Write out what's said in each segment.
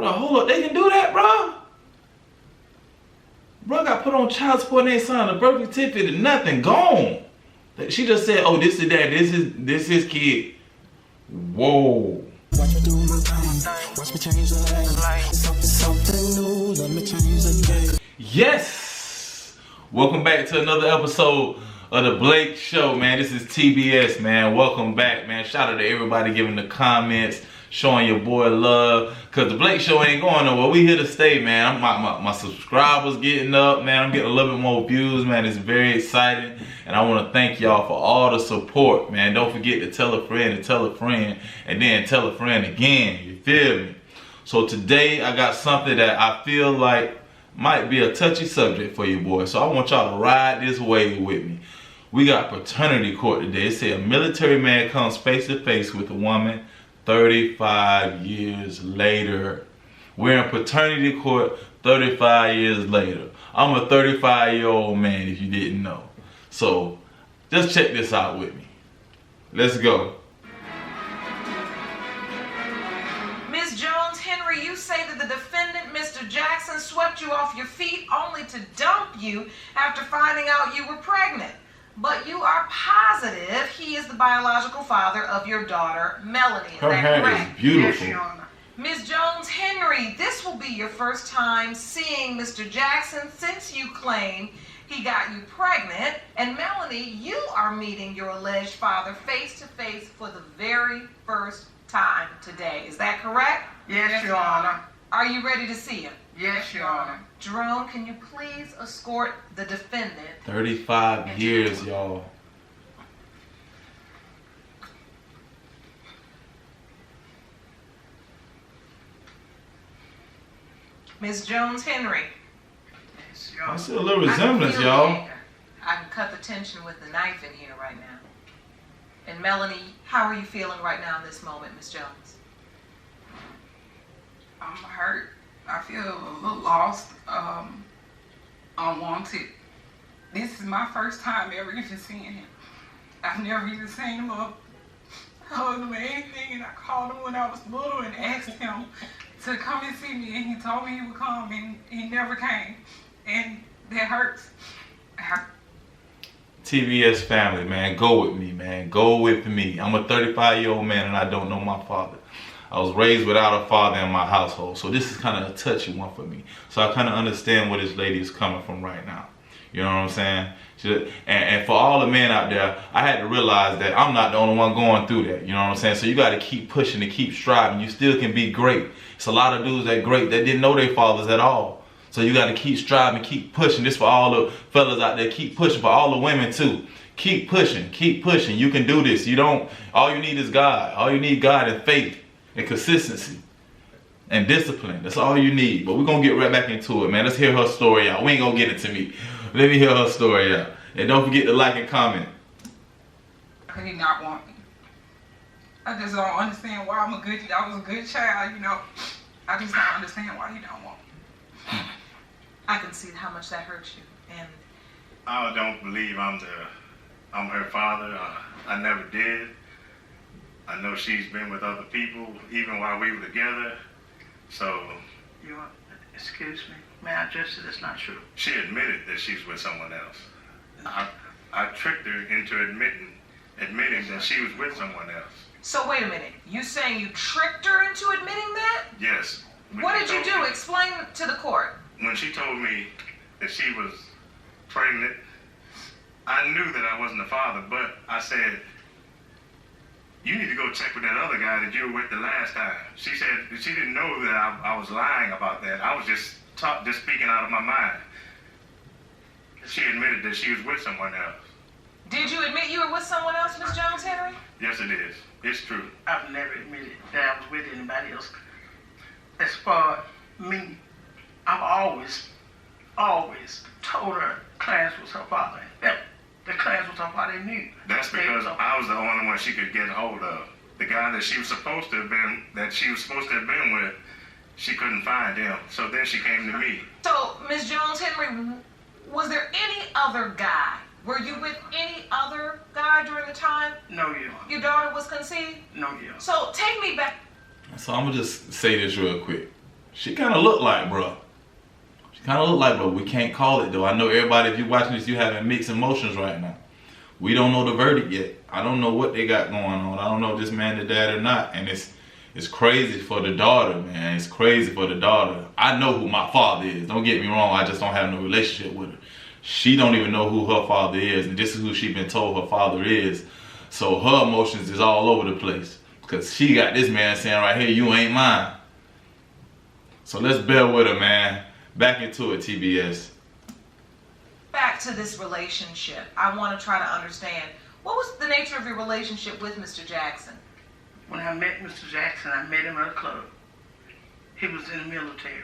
Bro, hold up. They can do that, bro? Bro got put on child support and they signed a birth certificate and nothing. Gone. She just said, oh, this is that. This is kid. Whoa. Watch me do my thing. Watch me change the light. Something new. Let me change the game. Yes. Welcome back to another episode of the Blake Show, man. This is TBS, man. Welcome back, man. Shout out to everybody giving the comments, showing your boy love. Cause the Blake Show ain't going nowhere. We here to stay, man. My subscribers getting up, man. I'm getting a little bit more views, man. It's very exciting. And I want to thank y'all for all the support, man. Don't forget to tell a friend and tell a friend and then tell a friend again. You feel me? So today I got something that I feel like might be a touchy subject for you boys. So I want y'all to ride this wave with me. We got paternity court today. It said a military man comes face to face with a woman 35 years later. We're in paternity court 35 years later. I'm a 35-year-old man if you didn't know. So just check this out with me. Let's go. Ms. Jones-Henry, you say that the defendant, Mr. Jackson, swept you off your feet only to dump you after finding out you were pregnant. But you are positive he is the biological father of your daughter, Melanie. Is Her hair correct? is beautiful. Yes, Your Honor. Ms. Jones-Henry, this will be your first time seeing Mr. Jackson since you claim he got you pregnant. And Melanie, you are meeting your alleged father face to face for the very first time today. Is that correct? Yes, Your Honor. Are you ready to see him? Yes, Your Honor. Jerome, can you please escort the defendant? 35 years, y'all. Ms. Jones-Henry. Yes, Your I Honor. see a little I can resemblance, feel the y'all. anger. I can cut the tension with the knife in here right now. And Melanie, how are you feeling right now in this moment, Ms. Jones? I'm hurt. I feel a little lost. Unwanted. This is my first time ever even seeing him. I've never even seen him or hugged him or anything, and I called him when I was little and asked him to come and see me, and he told me he would come, and he never came. And that hurts. TBS family, man, go with me, man. Go with me. I'm a 35-year-old man and I don't know my father. I was raised without a father in my household, so this is kind of a touchy one for me. So I kind of understand where this lady is coming from right now. You know what I'm saying? And for all the men out there, I had to realize that I'm not the only one going through that. You know what I'm saying? So you got to keep pushing and keep striving. You still can be great. It's a lot of dudes that great that didn't know their fathers at all. So you got to keep striving, keep pushing. This for all the fellas out there. Keep pushing. For all the women too. Keep pushing. Keep pushing. You can do this. All you need is God. All you need God and faith and consistency and discipline. That's all you need. But we're going to get right back into it, man. Let's hear her story out. We ain't going to get it to me. Let me hear her story out. And don't forget to like and comment. Could he not want me? I just don't understand why I was a good child, you know. I just don't understand why he don't want me. I can see how much that hurts you. And I don't believe I'm her father. I never did. I know she's been with other people even while we were together. So Excuse me. May I address it? It's not true. she admitted that she's with someone else. I tricked her into admitting that she was with someone else. so wait a minute. You saying you tricked her into admitting that? Yes. when What she did you told do? me- Explain to the court. When she told me that she was pregnant, I knew that I wasn't the father, but I said, you need to go check with that other guy that you were with the last time. She said that she didn't know that I was lying about that. I was just speaking out of my mind. She admitted that she was with someone else. Did you admit you were with someone else, Ms. Jones-Henry? Yes, it is. It's true. I've never admitted that I was with anybody else. As far me, I've always told her Clarence was her father. The Clarence was her father, they knew. That's because I was the only one she could get a hold of. The guy that she was supposed to have been with, she couldn't find him. So then she came to me. So, Ms. Jones-Henry, was there any other guy? Were you with any other guy during the time No, Your Honor. your daughter was conceived? No, Your Honor. So, take me back. So I'm going to just say this real quick. She kind of looked like bruh. She kind of looked like bruh. We can't call it though. I know everybody, if you're watching this, you having mixed emotions right now. We don't know the verdict yet. I don't know what they got going on. I don't know if this man the dad or not. And it's crazy for the daughter, man. It's crazy for the daughter. I know who my father is. Don't get me wrong. I just don't have no relationship with her. She don't even know who her father is. And this is who she been told her father is. So her emotions is all over the place. Because she got this man saying right here, you ain't mine. So let's bear with her, man. Back into it, TBS. Back to this relationship. I want to try to understand, what was the nature of your relationship with Mr. Jackson? When I met Mr. Jackson, I met him at a club. He was in the military.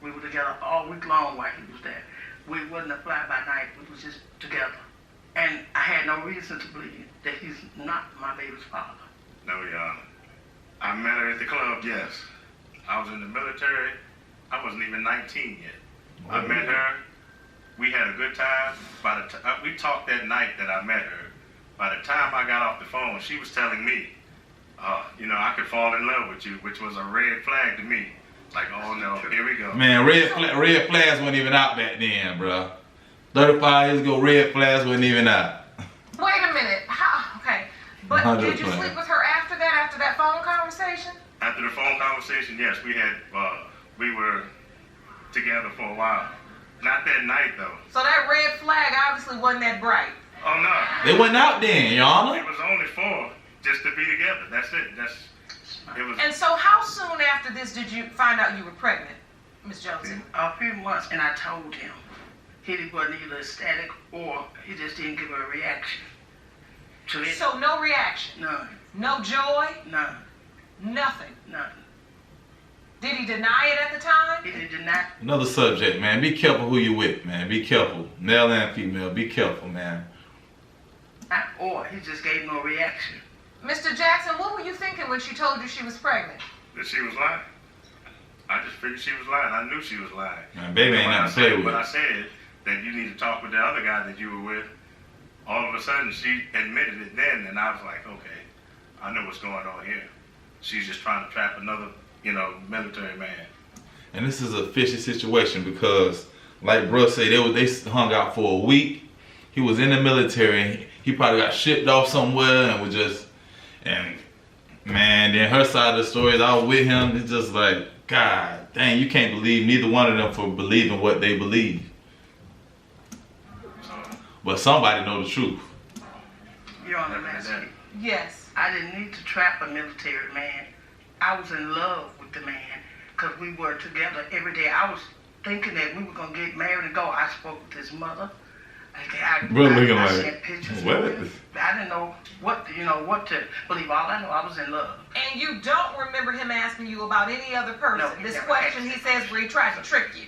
We were together all week long while he was there. We wasn't a fly-by-night. We was just together. And I had no reason to believe that he's not my baby's father. No, I met her at the club, yes. I was in the military. I wasn't even 19 yet. I met her. We had a good time. We talked that night that I met her. By the time I got off the phone, she was telling me, I could fall in love with you, which was a red flag to me. Like, oh no, here we go. Man, red flags weren't even out back then, bro. 35 years ago, red flags wasn't even out. Wait a minute. Okay. But did you 100%. sleep with her after that phone conversation? After the phone conversation, yes, we were together for a while. Not that night though. So that red flag obviously wasn't that bright. Oh no. They wasn't out then, Your Honor. It was only for just to be together. That's it. It was. And so how soon after this did you find out you were pregnant, Ms. Johnson? A few months, and I told him. He wasn't either ecstatic or he just didn't give a reaction to it. So no reaction? None. No joy? None. Nothing? None. Did he deny it at the time? He did not. Another subject, man. Be careful who you with, man. Be careful. Male and female. Be careful, man. Or he just gave no reaction. Mr. Jackson, what were you thinking when she told you she was pregnant? That she was lying. I just figured she was lying. I knew she was lying. Man, baby ain't nothing to play with. When I said that you need to talk with the other guy that you were with, all of a sudden she admitted it then, and I was like, okay, I know what's going on here. She's just trying to trap another, military man. And this is a fishy situation because, like bro said, they hung out for a week. He was in the military. He probably got shipped off somewhere and was just, and man, then her side of the story is I was with him. It's just like, God dang, you can't believe neither one of them for believing what they believe. But somebody know the truth. You're on the last week. Yes. I didn't need to trap a military man. I was in love with the man because we were together every day. I was thinking that we were going to get married and go. I spoke with his mother. I sent pictures what? of him. I didn't know what to believe. All I know, I was in love. And you don't remember him asking you about any other person? No, he this never question asked he says where he tried to trick you.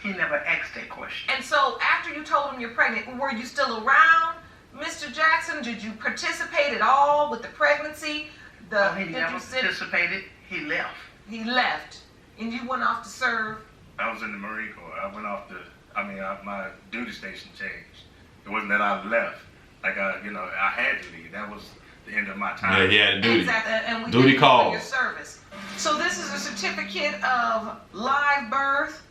He never asked that question. And so after you told him you're pregnant, were you still around Mr. Jackson? Did you participate at all with the pregnancy? He never participated. He left. He left. And you went off to serve? I was in the Marine Corps. I went off my duty station changed. It wasn't that I left. Like, I had to leave. That was the end of my time. Yeah, he had duty. Exactly. And we Duty thank you call. for your service. So this is a certificate of live birth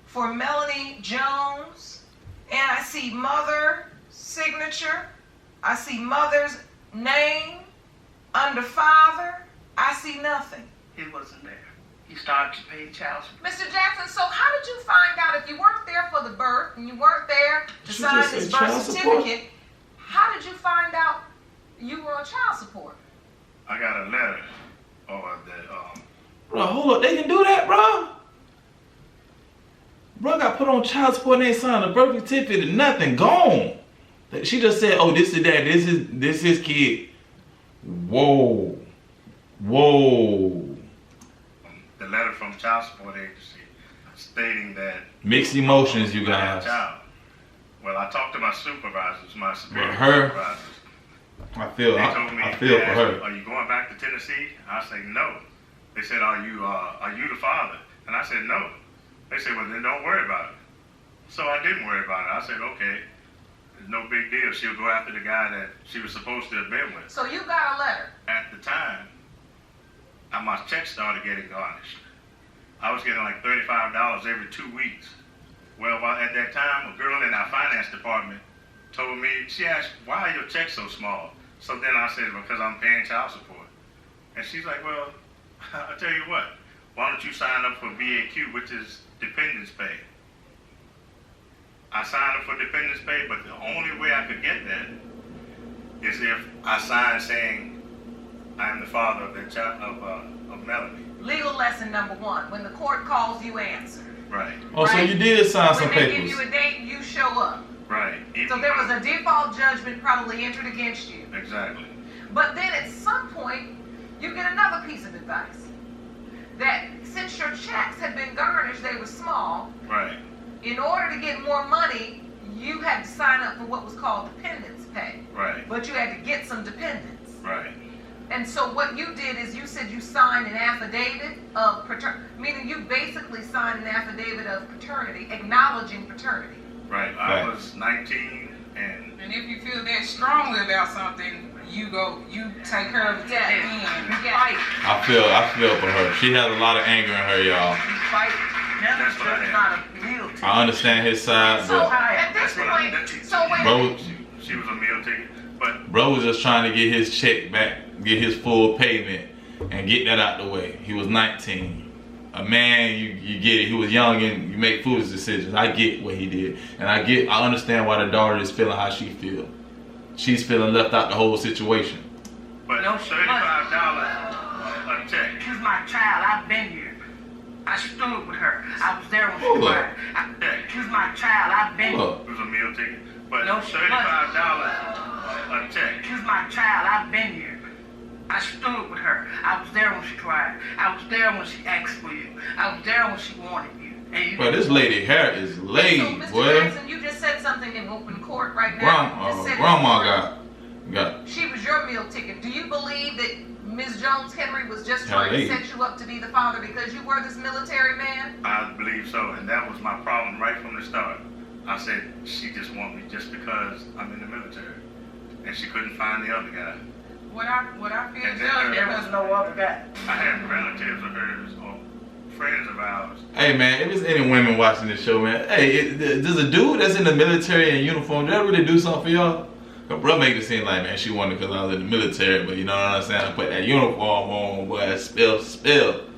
for Melanie Jones. And I see mother signature. I see mother's name. Under father, I see nothing. He wasn't there. He started to pay child support. Mr. Jackson, so how did you find out if you weren't there for the birth and you weren't there to She sign just this said birth child support? certificate? How did you find out you were on child support? I got a letter, Bro, hold up. They can do that, bro? Bro got put on child support and they signed a birth certificate and nothing. Gone. She just said, oh, this is that. This is kid. Whoa. the letter from child support agency stating that mixed emotions, you I had a guys. child. Well, I talked to my supervisors, my superior her- supervisors. I feel They told me, I feel they for asked me, her. are you going back to Tennessee? I said no. They said, are you the father? And I said no. They said, well then don't worry about it. So I didn't worry about it. I said, okay, it's no big deal. She'll go after the guy that she was supposed to have been with. So you got a letter. At the time, my check started getting garnished. I was getting like $35 every 2 weeks. Well, at that time, a girl in our finance department told me, she asked, why are your checks so small? So then I said, because I'm paying child support. And she's like, well, I'll tell you what, why don't you sign up for VAQ, which is dependence pay? I signed up for dependence pay, but the only way I could get that is if I signed saying I am the father of the child of Melanie. Legal lesson number 1: when the court calls, you answer. Right. Oh, Right. so you did sign some When they papers. give you a date, you show up. Right. So there was a default judgment probably entered against you. Exactly. But then at some point, you get another piece of advice. That since your checks had been garnished, they were small. Right. In order to get more money, you had to sign up for what was called dependence pay. Right. But you had to get some dependents. Right. And so what you did is you said you signed an affidavit of paternity, meaning you basically signed an affidavit of paternity, acknowledging paternity. Right. I was 19 and And if you feel that strongly about something, you take care of it to the end. You fight. I feel for her. She has a lot of anger in her, y'all. You fight. That's what I That's had. not a meal ticket. I understand his side, So but at this That's what I point, did. so wait a bro, minute. she was a meal ticket. But bro was just trying to get his check back, get his full payment, and get that out the way. He was 19. A man, you get it. He was young and you make foolish decisions. I get what he did, and I understand why the daughter is feeling how she feel. She's feeling left out the whole situation. but No, $35 a check. She's my child. I've been here. I stood with her. I was there when she Hold up. cried. She's my child. I've been here. Hold It was a meal ticket. But No, $35 a check. She's my child. I've been here. I stood with her. I was there when she cried. I was there when she asked for you. I was there when she wanted you. And you But this lady hair is So, laid, Mr. boy. Jackson, you just said something in open court right now. You just said it in Grandma court. got. She was your meal ticket. Do you believe that Ms. Jones Henry was just How trying to late? set you up to be the father because you were this military man? I believe so, and that was my problem right from the start. I said, she just want me just because I'm in the military. And she couldn't find the other guy. What I feel, And then Judge, there was no other guy. I had relatives of hers or friends of ours. Hey man, if there's any women watching this show, man, hey, does a dude that's in the military in uniform, did that really do something for y'all? Cause bro make it seem like, man, she wanted because I was in the military, but you know what I'm saying? I put that uniform on, boy, spill,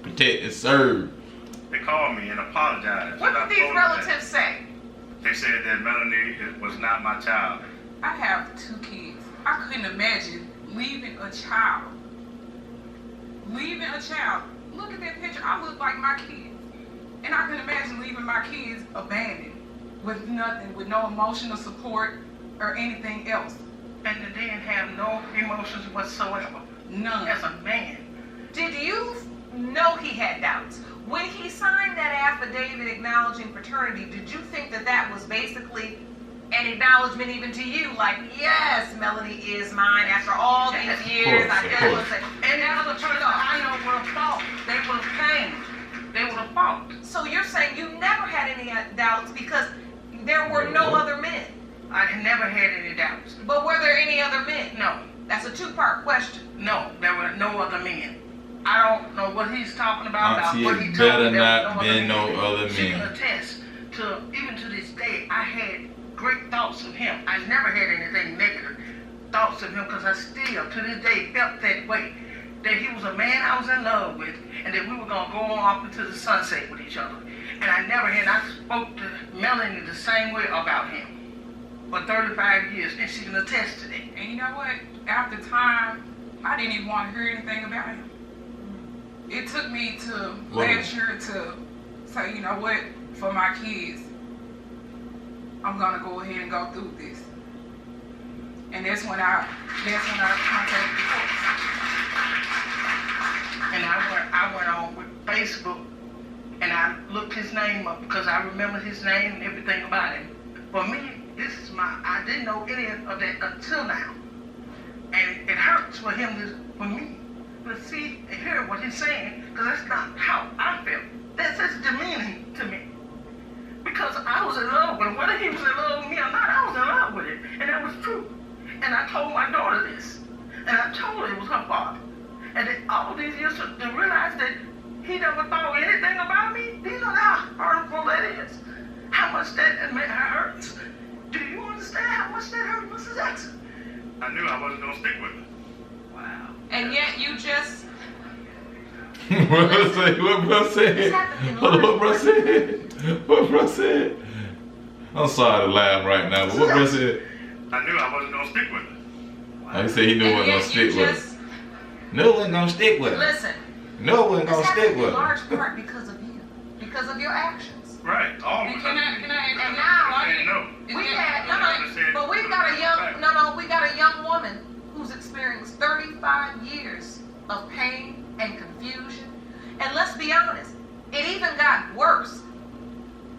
protect and serve. They called me and apologized. What and I did these told them that. relatives say? They said that Melanie was not my child. I have 2 kids. I couldn't imagine leaving a child. Look at that picture. I look like my kids. And I couldn't imagine leaving my kids abandoned with nothing, with no emotional support or anything else. And they didn't have no emotions whatsoever. None. As a man. Did you know he had doubts? When he signed that affidavit acknowledging paternity, did you think that that was basically an acknowledgement even to you? Like, yes, Melanie is mine after all these years. I Of did course. what And that was a person I know would have fought. They would have came. They would have fought. So you're saying you never had any doubts because there were no What? other men. I never had any doubts. But were there any other men? No. That's a 2-part question. No, there were no other men. I don't know what he's talking about. Auntie, What he it told better me, there was not been no other She can men. attest to, even to this day, I had great thoughts of him. I never had anything negative thoughts of him because I still, to this day, felt that way. That he was a man I was in love with and that we were going to go on off into the sunset with each other. And I spoke to Melanie the same way about him for 35 years, and she can attest to that. And you know what? After time, I didn't even want to hear anything about him. It took me to last year to say, you know what, for my kids, I'm gonna go ahead and go through this. And that's when I contacted the courts. And I went on with Facebook and I looked his name up because I remember his name and everything about him. For me, I didn't know any of that until now. And it hurts for for me to see and hear what he's saying, because that's not how I felt. That's just demeaning to me. Because I was in love with him. Whether he was in love with me or not, I was in love with him. And that was true. And I told my daughter this. And I told her it was her father. And then all these years to realize that He never thought anything about me. Do you know how hurtful that is? How much that hurts? Do you understand how much that hurt, Mrs. Jackson? I knew I wasn't gonna stick with her. Wow. And yet you just What bro said? What bro said? What bro said? What bro said? I'm sorry to laugh right now, but what bro said? I knew I wasn't gonna stick with her. Oh, he said he knew it and wasn't gonna yet stick you with just her. Knew it wasn't gonna stick with her. listen. Knew it wasn't This gonna stick happened in with her. large part because of you, because of your actions. Right. All And of can I And now why said did- no. is We that- had but we got a young we got a young woman who's experienced 35 years of pain and confusion. And let's be honest, it even got worse.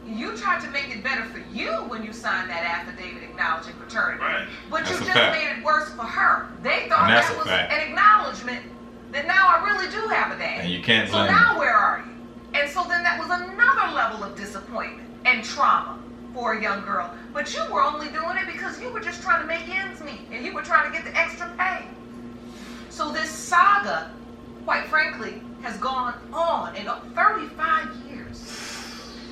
You tried to make it better for you when you signed that affidavit acknowledging paternity. Right. But That's you a just fact. made it worse for her. They thought And that's that a was fact. an acknowledgement that now I really do have a dad. And you can't So blame now where are you? And so then that was another level of disappointment and trauma for a young girl. But you were only doing it because you were just trying to make ends meet and you were trying to get the extra pay. So this saga, quite frankly, has gone on in 35 years.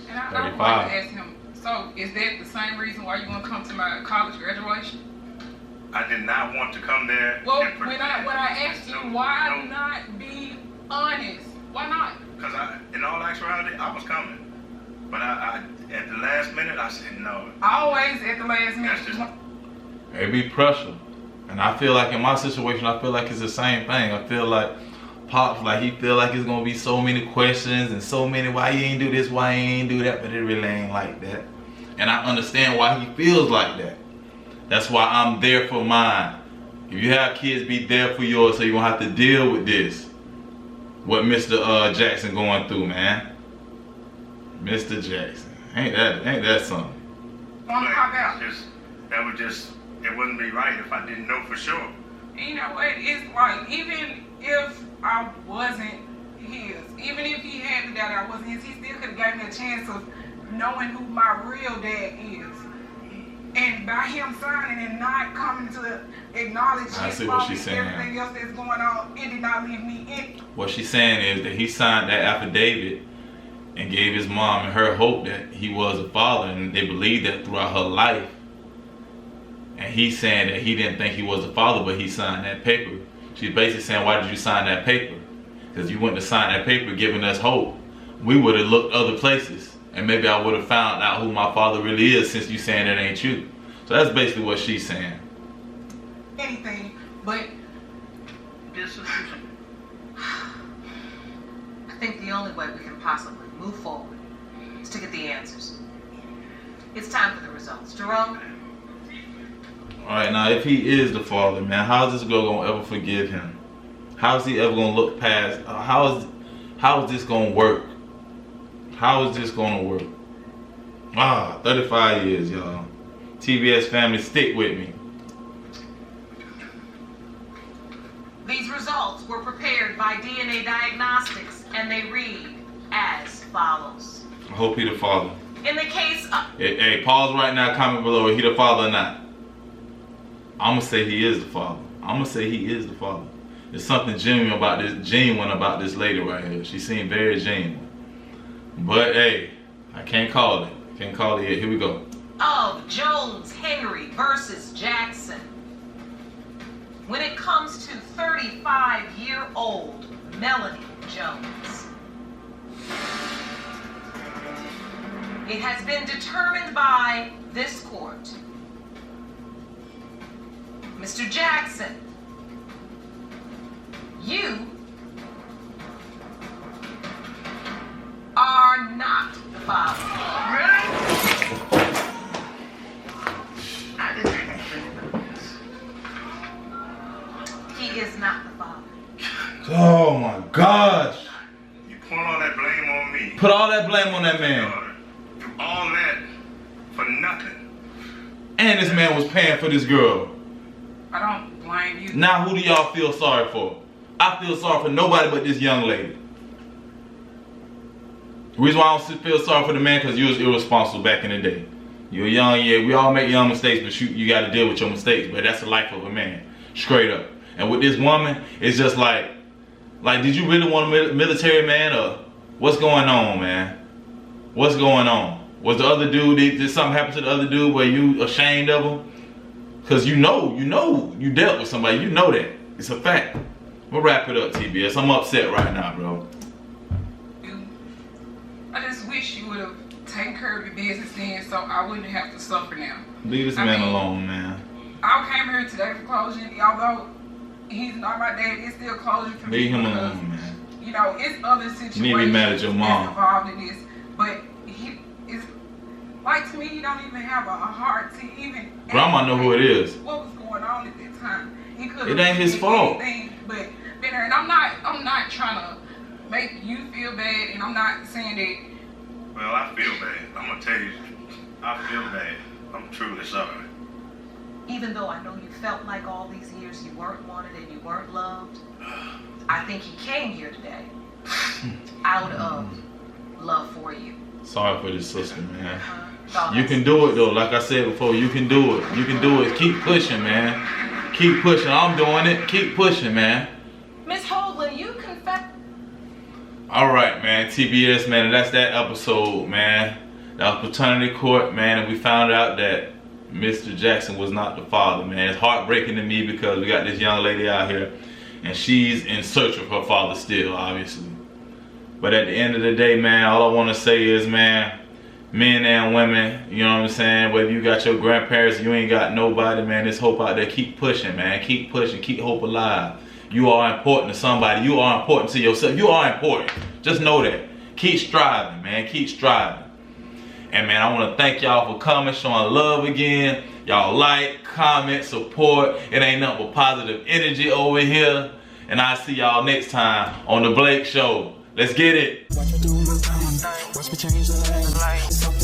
And I would like to ask him, so is that the same reason why you want to come to my college graduation? I did not want to come there. Well, and when I asked you why not be honest, why not? Because in all actuality, I was coming. But I at the last minute, I said no. Always at the last minute. That's just It be pressure. And I feel like in my situation, I feel like it's the same thing. I feel like Pops, like he feel like it's gonna be so many questions and so many, why you ain't do this, why you ain't do that, but it really ain't like that. And I understand why he feels like that. That's why I'm there for mine. If you have kids, be there for yours so you won't have to deal with this. What Mr. Jackson going through, man. Mr. Jackson. Ain't that something? Want to pop out? It wouldn't be right if I didn't know for sure. You know what? It's like, even if I wasn't his, even if he had the doubt I wasn't his, he still could have gave me a chance of knowing who my real dad is. And by him signing and not coming to acknowledge I his see what fault she's and saying. everything else that's going on, it did not leave me in. What she's saying is that he signed that affidavit and gave his mom and her hope that he was a father, and they believed that throughout her life. And he's saying that he didn't think he was a father, but he signed that paper. She's basically saying, why did you sign that paper? Because you wouldn't have signed that paper giving us hope. We would have looked other places. And maybe I would have found out who my father really is, since you saying that ain't you. So that's basically what she's saying. Anything, but This is I think the only way we can possibly move forward is to get the answers. It's time for the results. Jerome? Alright, now if he is the father, man, how is this girl gonna ever forgive him? How is he ever gonna look past? How is this gonna work? How is this gonna work? 35 years, y'all. TBS family, stick with me. These results were prepared by DNA Diagnostics, and they read as follows. I hope he the father. In the case of... Hey, pause right now, comment below, he the father or not. I'm gonna say he is the father. I'm gonna say he is the father. There's something genuine about this lady right here. She seemed very genuine. But hey, I can't call it. Can't call it yet. Here we go. Of Jones Henry versus Jackson. When it comes to 35-year-old Melanie Jones, it has been determined by this court. Mr. Jackson, you are not the father. I didn't think this. He is not the father. Oh my gosh. You put all that blame on me. Put all that blame on that man. Do all that for nothing. And this man was paying for this girl. I don't blame you. Now who do y'all feel sorry for? I feel sorry for nobody but this young lady. The reason why I don't feel sorry for the man, because you was irresponsible back in the day. You were young, yeah, we all make young mistakes, but you got to deal with your mistakes. But that's the life of a man, straight up. And with this woman, it's just like did you really want a military man, or What's going on, man? What's going on? Was the other dude, did something happen to the other dude where you ashamed of him? Cause you know you dealt with somebody, you know that. It's a fact. We'll wrap it up, TBS. I'm upset right now, bro. I just wish you would have taken care of your business then so I wouldn't have to suffer now. Leave this man alone, man. I came here today for closure, although he's not my dad, it's still closure for me. Leave him because, alone, man. You know, it's other situations You need to be mad at your mom. involved in this, but it's like, to me, he don't even have a heart to even. Grandma know who it is. What was going on at that time? He could. It ain't his fault. Anything but been there, and I'm not trying to make you feel bad, and I'm not saying that. Well, I feel bad. I'm gonna tell you, I feel bad. I'm truly sorry. Even though I know you felt like all these years you weren't wanted and you weren't loved, I think he came here today out of love for you. Sorry for this sister, man. No, You can do it though. Like I said before, you can do it. You can do it. Keep pushing, man. Keep pushing. I'm doing it. Keep pushing, man. Miss Hoagland, you confess. All right, man. TBS, man. And that's that episode, man. That was paternity court, man. And we found out that Mr. Jackson was not the father, man. It's heartbreaking to me because we got this young lady out here and she's in search of her father still, obviously. But at the end of the day, man, all I want to say is, man, men and women, you know what I'm saying? Whether you got your grandparents, you ain't got nobody, man, there's hope out there. Keep pushing, man. Keep pushing. Keep hope alive. You are important to somebody. You are important to yourself. You are important. Just know that. Keep striving, man. Keep striving. And, man, I want to thank y'all for coming, showing love again. Y'all like, comment, support. It ain't nothing but positive energy over here. And I'll see y'all next time on The Blake Show. Let's get it. Watch me do my thing. Watch me change the lane. Something